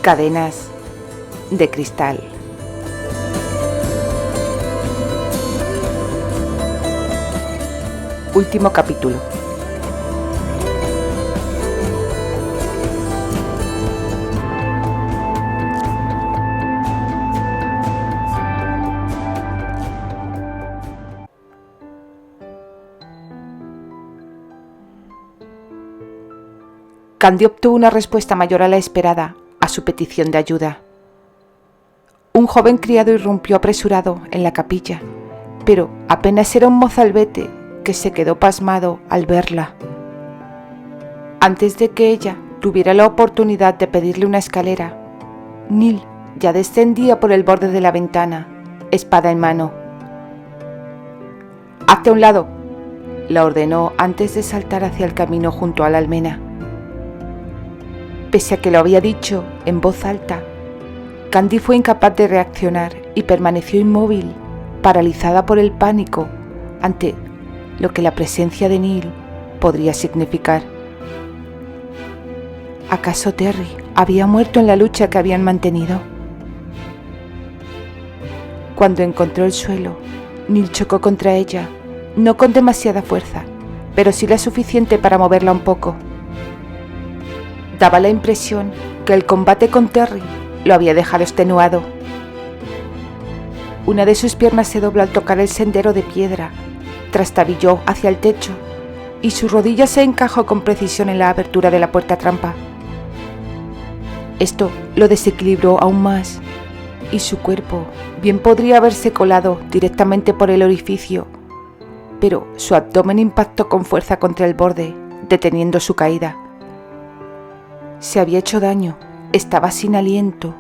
Cadenas de cristal. Último capítulo. Candy obtuvo una respuesta mayor a la esperada a su petición de ayuda. Un joven criado irrumpió apresurado en la capilla, pero apenas era un mozalbete que se quedó pasmado al verla. Antes de que ella tuviera la oportunidad de pedirle una escalera, Neil ya descendía por el borde de la ventana, espada en mano. «Hazte a un lado», la ordenó antes de saltar hacia el camino junto a la almena. Pese a que lo había dicho en voz alta, Candy fue incapaz de reaccionar y permaneció inmóvil, paralizada por el pánico ante lo que la presencia de Neil podría significar. ¿Acaso Terry había muerto en la lucha que habían mantenido? Cuando encontró el suelo, Neil chocó contra ella, no con demasiada fuerza, pero sí la suficiente para moverla un poco. Daba la impresión que el combate con Terry lo había dejado extenuado. Una de sus piernas se dobló al tocar el sendero de piedra, trastabilló hacia el techo y su rodilla se encajó con precisión en la abertura de la puerta trampa. Esto lo desequilibró aún más y su cuerpo bien podría haberse colado directamente por el orificio, pero su abdomen impactó con fuerza contra el borde, deteniendo su caída. Se había hecho daño, estaba sin aliento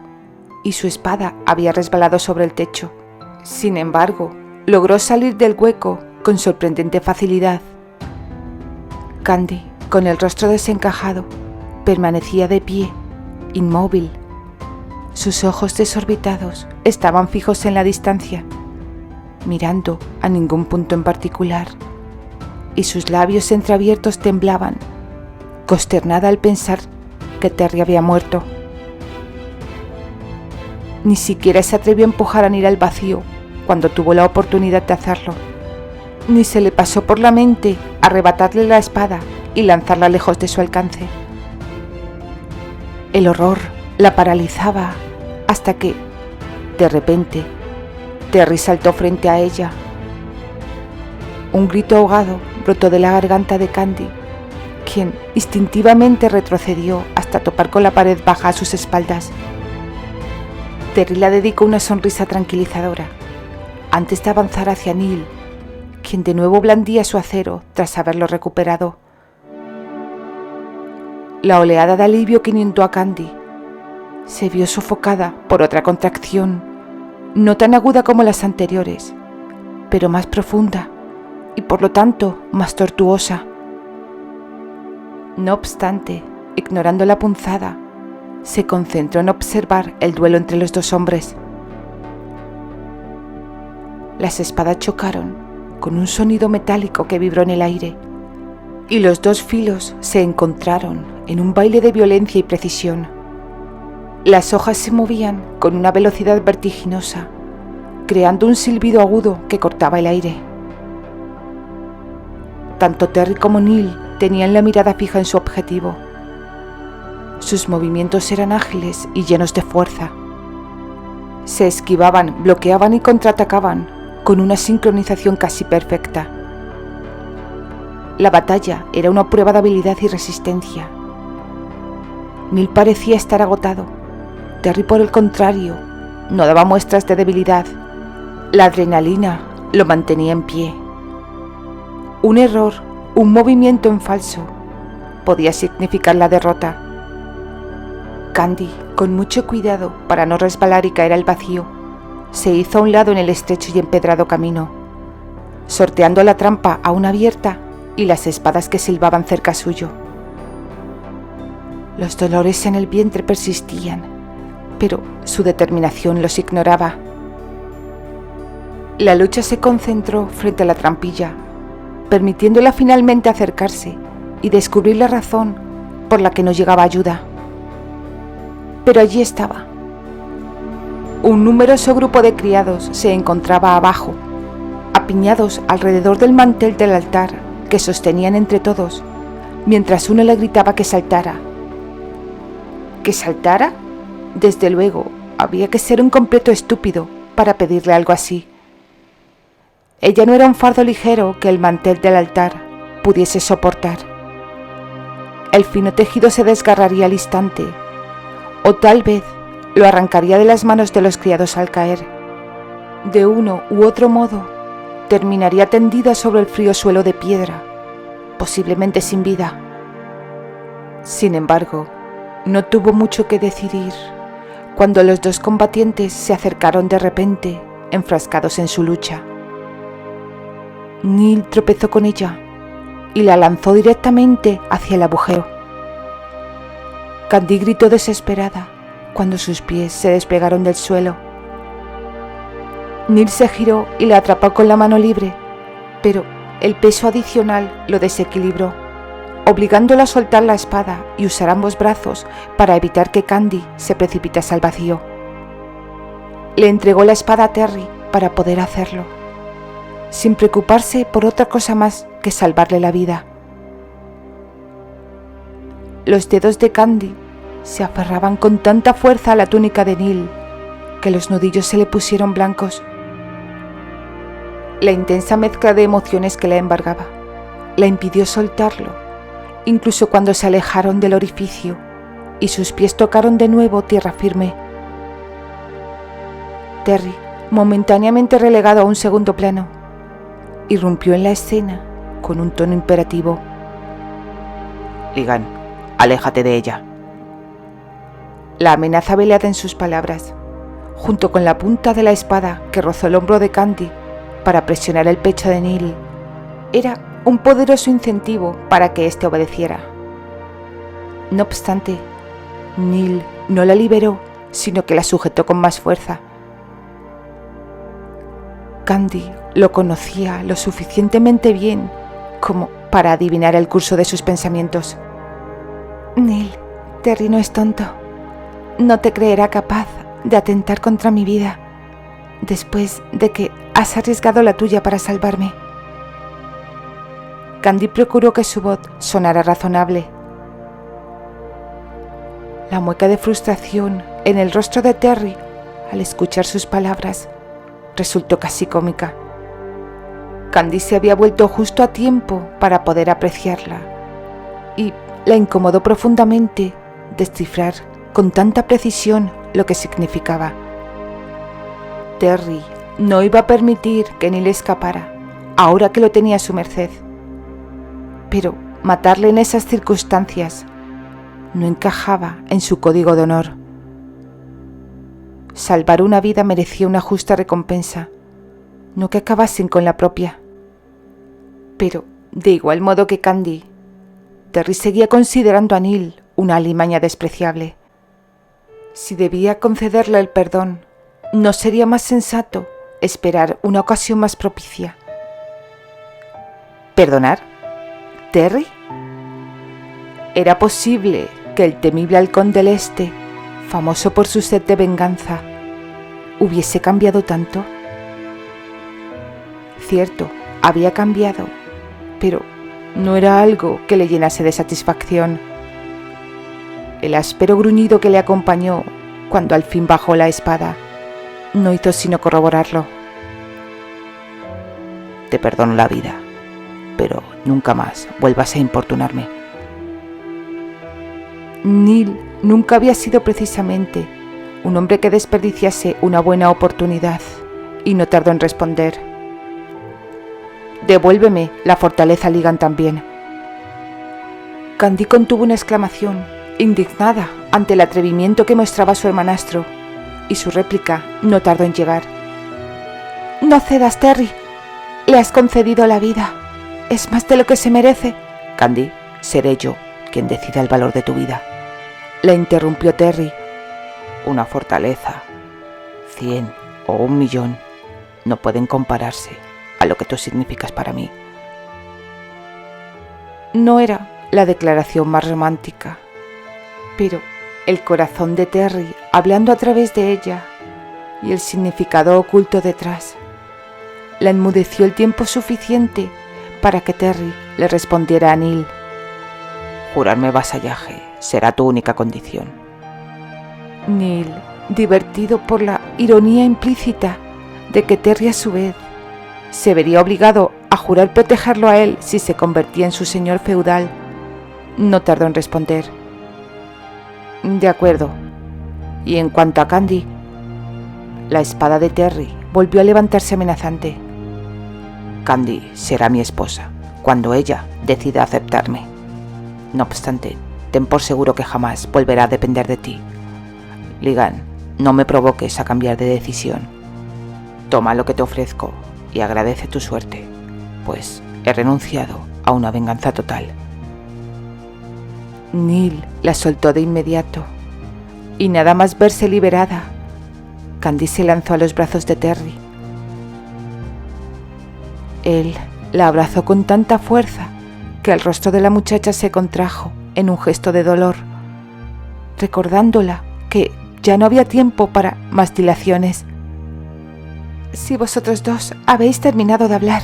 y su espada había resbalado sobre el techo. Sin embargo, logró salir del hueco con sorprendente facilidad. Candy, con el rostro desencajado, permanecía de pie, inmóvil. Sus ojos desorbitados estaban fijos en la distancia, mirando a ningún punto en particular, y sus labios entreabiertos temblaban, consternada al pensar que Terry había muerto. Ni siquiera se atrevió a empujar a Neil al vacío cuando tuvo la oportunidad de hacerlo, ni se le pasó por la mente arrebatarle la espada y lanzarla lejos de su alcance. El horror la paralizaba hasta que, de repente, Terry saltó frente a ella. Un grito ahogado brotó de la garganta de Candy, quien instintivamente retrocedió hasta topar con la pared baja a sus espaldas. Terry le dedicó una sonrisa tranquilizadora antes de avanzar hacia Neil, quien de nuevo blandía su acero tras haberlo recuperado. La oleada de alivio que inundó a Candy se vio sofocada por otra contracción, no tan aguda como las anteriores, pero más profunda y por lo tanto más tortuosa. No obstante, ignorando la punzada, se concentró en observar el duelo entre los dos hombres. Las espadas chocaron con un sonido metálico que vibró en el aire, y los dos filos se encontraron en un baile de violencia y precisión. Las hojas se movían con una velocidad vertiginosa, creando un silbido agudo que cortaba el aire. Tanto Terry como Neil tenían la mirada fija en su objetivo. Sus movimientos eran ágiles y llenos de fuerza. Se esquivaban, bloqueaban y contraatacaban con una sincronización casi perfecta. La batalla era una prueba de habilidad y resistencia. Neil parecía estar agotado. Terry, por el contrario, no daba muestras de debilidad. La adrenalina lo mantenía en pie. Un error, un movimiento en falso, podía significar la derrota. Candy, con mucho cuidado para no resbalar y caer al vacío, se hizo a un lado en el estrecho y empedrado camino, sorteando la trampa aún abierta y las espadas que silbaban cerca suyo. Los dolores en el vientre persistían, pero su determinación los ignoraba. La lucha se concentró frente a la trampilla, permitiéndola finalmente acercarse y descubrir la razón por la que no llegaba ayuda. pero allí estaba. Un numeroso grupo de criados se encontraba abajo, apiñados alrededor del mantel del altar que sostenían entre todos, mientras uno le gritaba que saltara. ¿Que saltara? Desde luego, había que ser un completo estúpido para pedirle algo así. Ella no era un fardo ligero que el mantel del altar pudiese soportar. El fino tejido se desgarraría al instante, o tal vez lo arrancaría de las manos de los criados al caer. De uno u otro modo, terminaría tendida sobre el frío suelo de piedra, posiblemente sin vida. Sin embargo, no tuvo mucho que decidir cuando los dos combatientes se acercaron de repente, enfrascados en su lucha. Neil tropezó con ella y la lanzó directamente hacia el agujero. Candy gritó desesperada cuando sus pies se despegaron del suelo. Neil se giró y la atrapó con la mano libre, pero el peso adicional lo desequilibró, obligándola a soltar la espada y usar ambos brazos para evitar que Candy se precipitase al vacío. Le entregó la espada a Terry para poder hacerlo, sin preocuparse por otra cosa más que salvarle la vida. Los dedos de Candy se aferraban con tanta fuerza a la túnica de Neil que los nudillos se le pusieron blancos. La intensa mezcla de emociones que la embargaba la impidió soltarlo, incluso cuando se alejaron del orificio y sus pies tocaron de nuevo tierra firme. Terry, momentáneamente relegado a un segundo plano, irrumpió en la escena con un tono imperativo. Ligan, aléjate de ella. La amenaza velada en sus palabras, junto con la punta de la espada que rozó el hombro de Candy para presionar el pecho de Neil, era un poderoso incentivo para que éste obedeciera. No obstante, Neil no la liberó, sino que la sujetó con más fuerza. Candy lo conocía lo suficientemente bien como para adivinar el curso de sus pensamientos. Neil, Terry no es tonto. No te creerá capaz de atentar contra mi vida después de que has arriesgado la tuya para salvarme. Candy procuró que su voz sonara razonable. La mueca de frustración en el rostro de Terry al escuchar sus palabras resultó casi cómica. Candy se había vuelto justo a tiempo para poder apreciarla, y la incomodó profundamente descifrar con tanta precisión lo que significaba. Terry no iba a permitir que Neil escapara, ahora que lo tenía a su merced. Pero matarle en esas circunstancias no encajaba en su código de honor. Salvar una vida merecía una justa recompensa, no que acabasen con la propia. Pero, de igual modo que Candy, Terry seguía considerando a Neil una alimaña despreciable. Si debía concederle el perdón, ¿no sería más sensato esperar una ocasión más propicia? ¿Perdonar? ¿Terry? ¿Era posible que el temible halcón del Este, famoso por su sed de venganza, hubiese cambiado tanto? Cierto, había cambiado, pero no era algo que le llenase de satisfacción. El áspero gruñido que le acompañó cuando al fin bajó la espada no hizo sino corroborarlo. Te perdono la vida, pero nunca más vuelvas a importunarme. Neil nunca había sido precisamente un hombre que desperdiciase una buena oportunidad, y no tardó en responder. Devuélveme la fortaleza, Ligan, también. Candy contuvo una exclamación, indignada ante el atrevimiento que mostraba su hermanastro, y su réplica no tardó en llegar. No cedas, Terry. Le has concedido la vida. Es más de lo que se merece. Candy, seré yo quien decida el valor de tu vida. La interrumpió Terry. Una fortaleza, 100 o 1.000.000 no pueden compararse a lo que tú significas para mí. No era la declaración más romántica, pero el corazón de Terry hablando a través de ella y el significado oculto detrás. La enmudeció el tiempo suficiente para que Terry le respondiera a Neil. Jurarme vasallaje será tu única condición. Neil, divertido por la ironía implícita de que Terry a su vez se vería obligado a jurar protegerlo a él si se convertía en su señor feudal, no tardó en responder. De acuerdo. Y en cuanto a Candy, la espada de Terry volvió a levantarse amenazante. Candy será mi esposa cuando ella decida aceptarme. No obstante, ten por seguro que jamás volverá a depender de ti. Ligan, no me provoques a cambiar de decisión. Toma lo que te ofrezco y agradece tu suerte, pues he renunciado a una venganza total. Neil la soltó de inmediato, y nada más verse liberada, Candy se lanzó a los brazos de Terry. Él la abrazó con tanta fuerza que el rostro de la muchacha se contrajo en un gesto de dolor, recordándola que ya no había tiempo para más dilaciones. Si vosotros dos habéis terminado de hablar,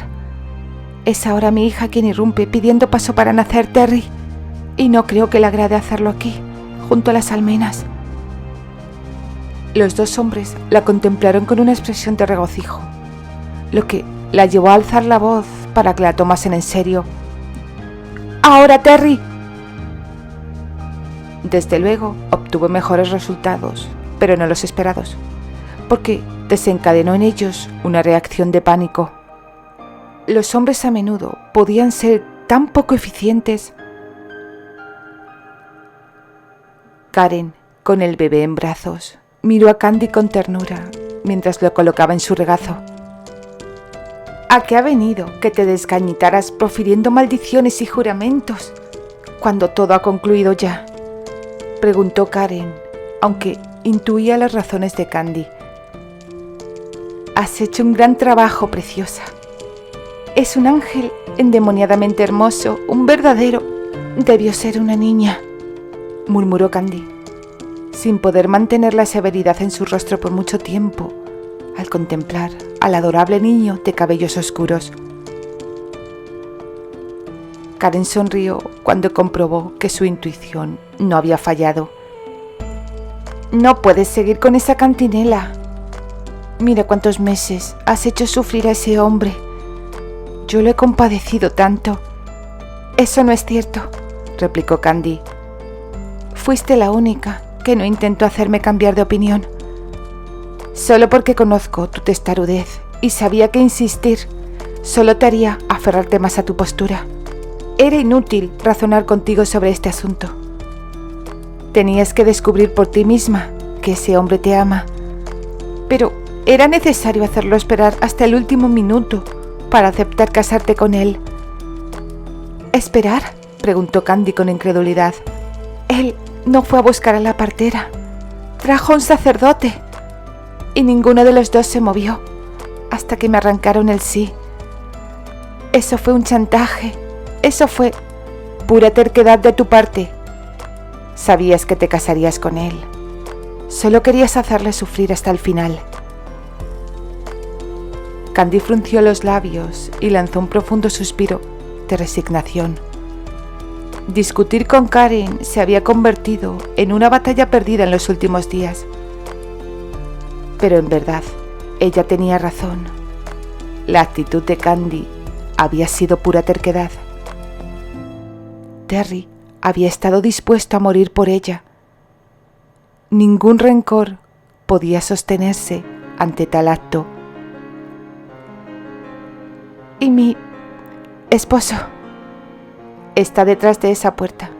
es ahora mi hija quien irrumpe pidiendo paso para nacer, Terry, y no creo que le agrade hacerlo aquí, junto a las almenas. Los dos hombres la contemplaron con una expresión de regocijo, lo que la llevó a alzar la voz para que la tomasen en serio. ¡Ahora, Terry! Desde luego, obtuvo mejores resultados, pero no los esperados, porque desencadenó en ellos una reacción de pánico. Los hombres a menudo podían ser tan poco eficientes. Karen, con el bebé en brazos, miró a Candy con ternura mientras lo colocaba en su regazo. ¿A qué ha venido que te desgañitaras profiriendo maldiciones y juramentos cuando todo ha concluido ya?, preguntó Karen, aunque intuía las razones de Candy. Has hecho un gran trabajo, preciosa. Es un ángel endemoniadamente hermoso, un verdadero. Debió ser una niña, murmuró Candy, sin poder mantener la severidad en su rostro por mucho tiempo, al contemplar al adorable niño de cabellos oscuros. Karen sonrió cuando comprobó que su intuición no había fallado. No puedes seguir con esa cantinela. Mira cuántos meses has hecho sufrir a ese hombre. Yo lo he compadecido tanto. Eso no es cierto, replicó Candy. Fuiste la única que no intentó hacerme cambiar de opinión. Solo porque conozco tu testarudez y sabía que insistir solo te haría aferrarte más a tu postura. Era inútil razonar contigo sobre este asunto. Tenías que descubrir por ti misma que ese hombre te ama. Pero era necesario hacerlo esperar hasta el último minuto para aceptar casarte con él. ¿Esperar?, preguntó Candy con incredulidad. Él no fue a buscar a la partera. Trajo a un sacerdote. Y ninguno de los dos se movió hasta que me arrancaron el sí. Eso fue un chantaje. Eso fue pura terquedad de tu parte. Sabías que te casarías con él. Solo querías hacerle sufrir hasta el final. Candy frunció los labios y lanzó un profundo suspiro de resignación. Discutir con Karen se había convertido en una batalla perdida en los últimos días. Pero en verdad, ella tenía razón. La actitud de Candy había sido pura terquedad. Terry había estado dispuesto a morir por ella. Ningún rencor podía sostenerse ante tal acto. ¿Y mi esposo? Está detrás de esa puerta,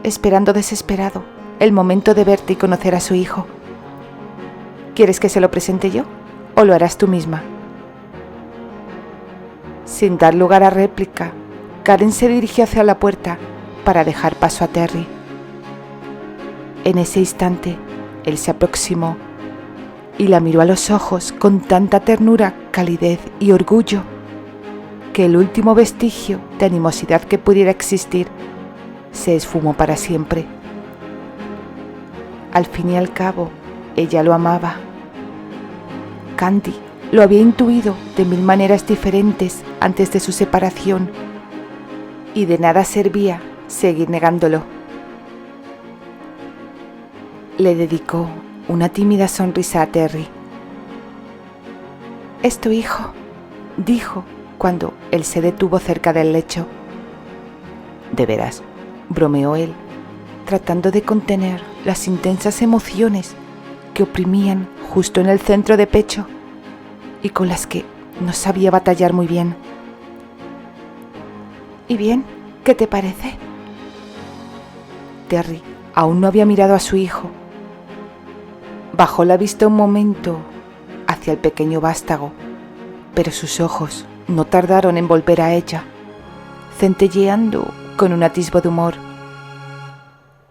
esperando desesperado el momento de verte y conocer a su hijo. ¿Quieres que se lo presente yo o lo harás tú misma? Sin dar lugar a réplica, Karen se dirigió hacia la puerta para dejar paso a Terry. En ese instante, él se aproximó y la miró a los ojos con tanta ternura, calidez y orgullo que el último vestigio de animosidad que pudiera existir se esfumó para siempre. Al fin y al cabo, ella lo amaba. Candy lo había intuido de 1000 maneras diferentes antes de su separación, y de nada servía seguir negándolo. Le dedicó una tímida sonrisa a Terry. «Es tu hijo», dijo cuando él se detuvo cerca del lecho. ¿De veras?, bromeó él, tratando de contener las intensas emociones que oprimían justo en el centro de pecho y con las que no sabía batallar muy bien. «¿Y bien? ¿Qué te parece?» Terry aún no había mirado a su hijo. Bajó la vista un momento hacia el pequeño vástago, pero sus ojos no tardaron en volver a ella, centelleando con un atisbo de humor.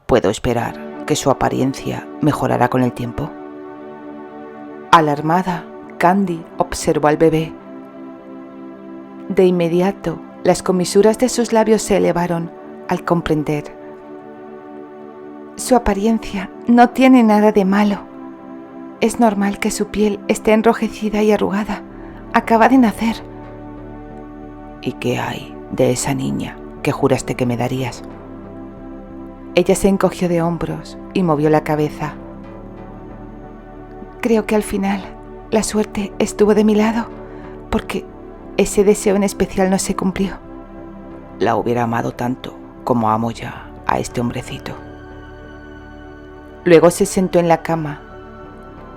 ¿Puedo esperar que su apariencia mejorará con el tiempo? Alarmada, Candy observó al bebé. De inmediato, las comisuras de sus labios se elevaron al comprender. Su apariencia no tiene nada de malo. Es normal que su piel esté enrojecida y arrugada. Acaba de nacer. ¿Y qué hay de esa niña que juraste que me darías? Ella se encogió de hombros y movió la cabeza. Creo que al final la suerte estuvo de mi lado, porque ese deseo en especial no se cumplió. La hubiera amado tanto como amo ya a este hombrecito. Luego se sentó en la cama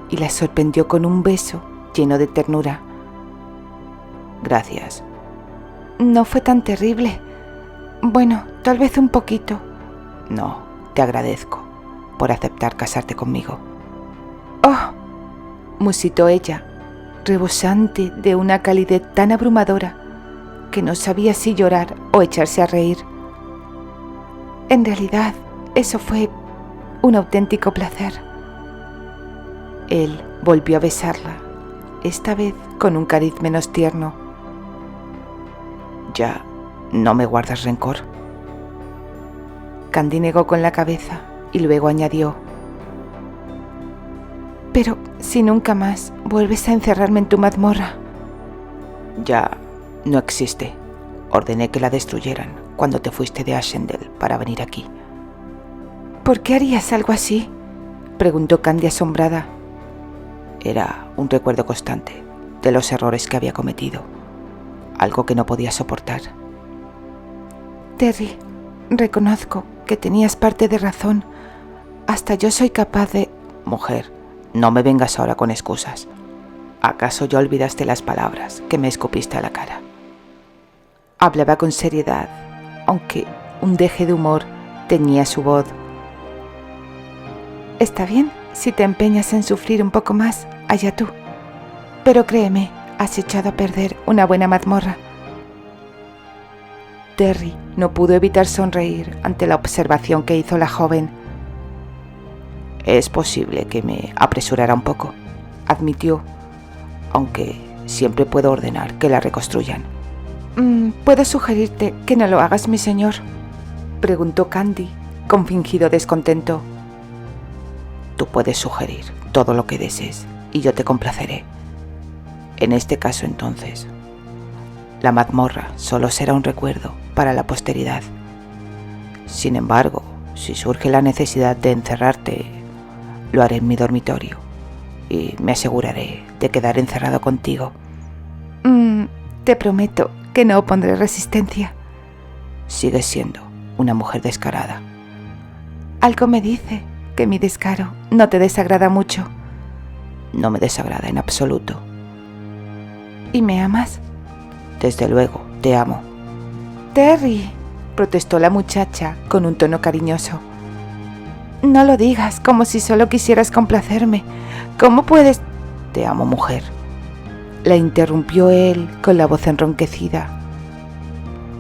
y la sorprendió con un beso lleno de ternura. Gracias. No fue tan terrible. Bueno, tal vez un poquito. No, te agradezco por aceptar casarte conmigo. ¡Oh!, musitó ella, rebosante de una calidez tan abrumadora que no sabía si llorar o echarse a reír. En realidad, eso fue un auténtico placer. Él volvió a besarla, esta vez con un cariz menos tierno. ¿Ya no me guardas rencor? Candy negó con la cabeza y luego añadió: «Pero si nunca más vuelves a encerrarme en tu mazmorra». Ya no existe. Ordené que la destruyeran cuando te fuiste de Ashendel para venir aquí. «¿Por qué harías algo así?», preguntó Candy asombrada. Era un recuerdo constante de los errores que había cometido, algo que no podía soportar. «Terry, reconozco que tenías parte de razón. Hasta yo soy capaz de...». Mujer, no me vengas ahora con excusas. ¿Acaso ya olvidaste las palabras que me escupiste a la cara? Hablaba con seriedad, aunque un deje de humor teñía su voz. «Está bien, si te empeñas en sufrir un poco más, allá tú. Pero créeme, has echado a perder una buena mazmorra». Terry no pudo evitar sonreír ante la observación que hizo la joven. Es posible que me apresurara un poco, admitió, aunque siempre puedo ordenar que la reconstruyan. ¿Puedo sugerirte que no lo hagas, mi señor?, preguntó Candy con fingido descontento. Tú puedes sugerir todo lo que desees y yo te complaceré. En este caso, entonces, la mazmorra solo será un recuerdo para la posteridad. Sin embargo, si surge la necesidad de encerrarte, lo haré en mi dormitorio y me aseguraré de quedar encerrado contigo. Te prometo que no opondré resistencia. Sigues siendo una mujer descarada. Algo me dice que mi descaro no te desagrada mucho. No me desagrada en absoluto. ¿Y me amas? Desde luego, te amo. Terry, protestó la muchacha con un tono cariñoso. No lo digas como si solo quisieras complacerme. ¿Cómo puedes...? Te amo, mujer. La interrumpió él con la voz enronquecida.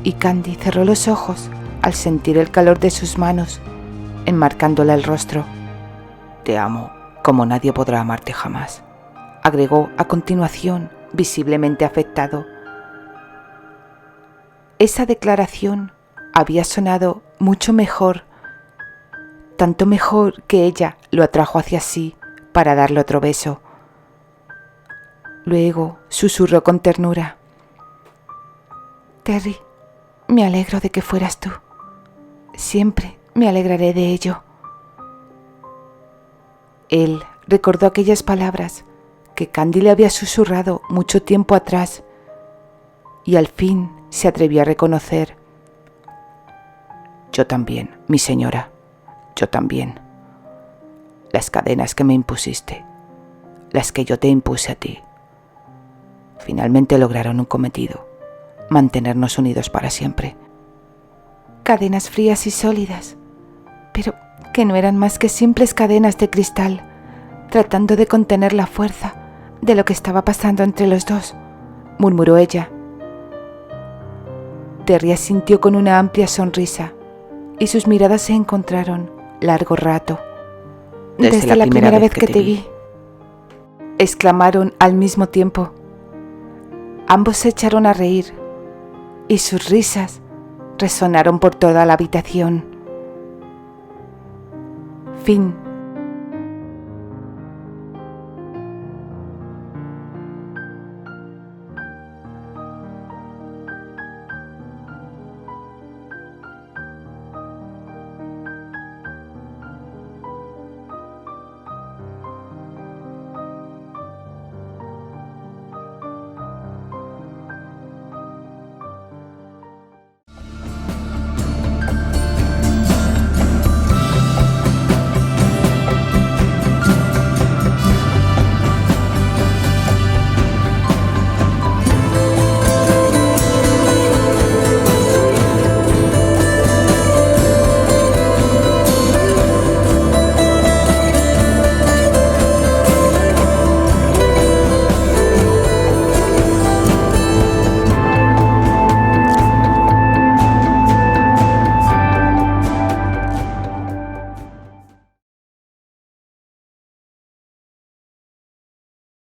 Y Candy cerró los ojos al sentir el calor de sus manos, enmarcándola el rostro. Te amo como nadie podrá amarte jamás, agregó a continuación, visiblemente afectado. Esa declaración había sonado mucho mejor tanto mejor que ella lo atrajo hacia sí para darle otro beso. Luego susurró con ternura: Terry, me alegro de que fueras tú. Siempre me alegraré de ello. Él recordó aquellas palabras que Candy le había susurrado mucho tiempo atrás y al fin se atrevió a reconocer: Yo también, mi señora, yo también. Las cadenas que me impusiste, las que yo te impuse a ti, finalmente lograron un cometido: mantenernos unidos para siempre. Cadenas frías y sólidas, pero que no eran más que simples cadenas de cristal, tratando de contener la fuerza de lo que estaba pasando entre los dos, murmuró ella. Terry asintió con una amplia sonrisa y sus miradas se encontraron largo rato. Desde la primera vez que te vi, exclamaron al mismo tiempo. Ambos se echaron a reír y sus risas resonaron por toda la habitación. Fin.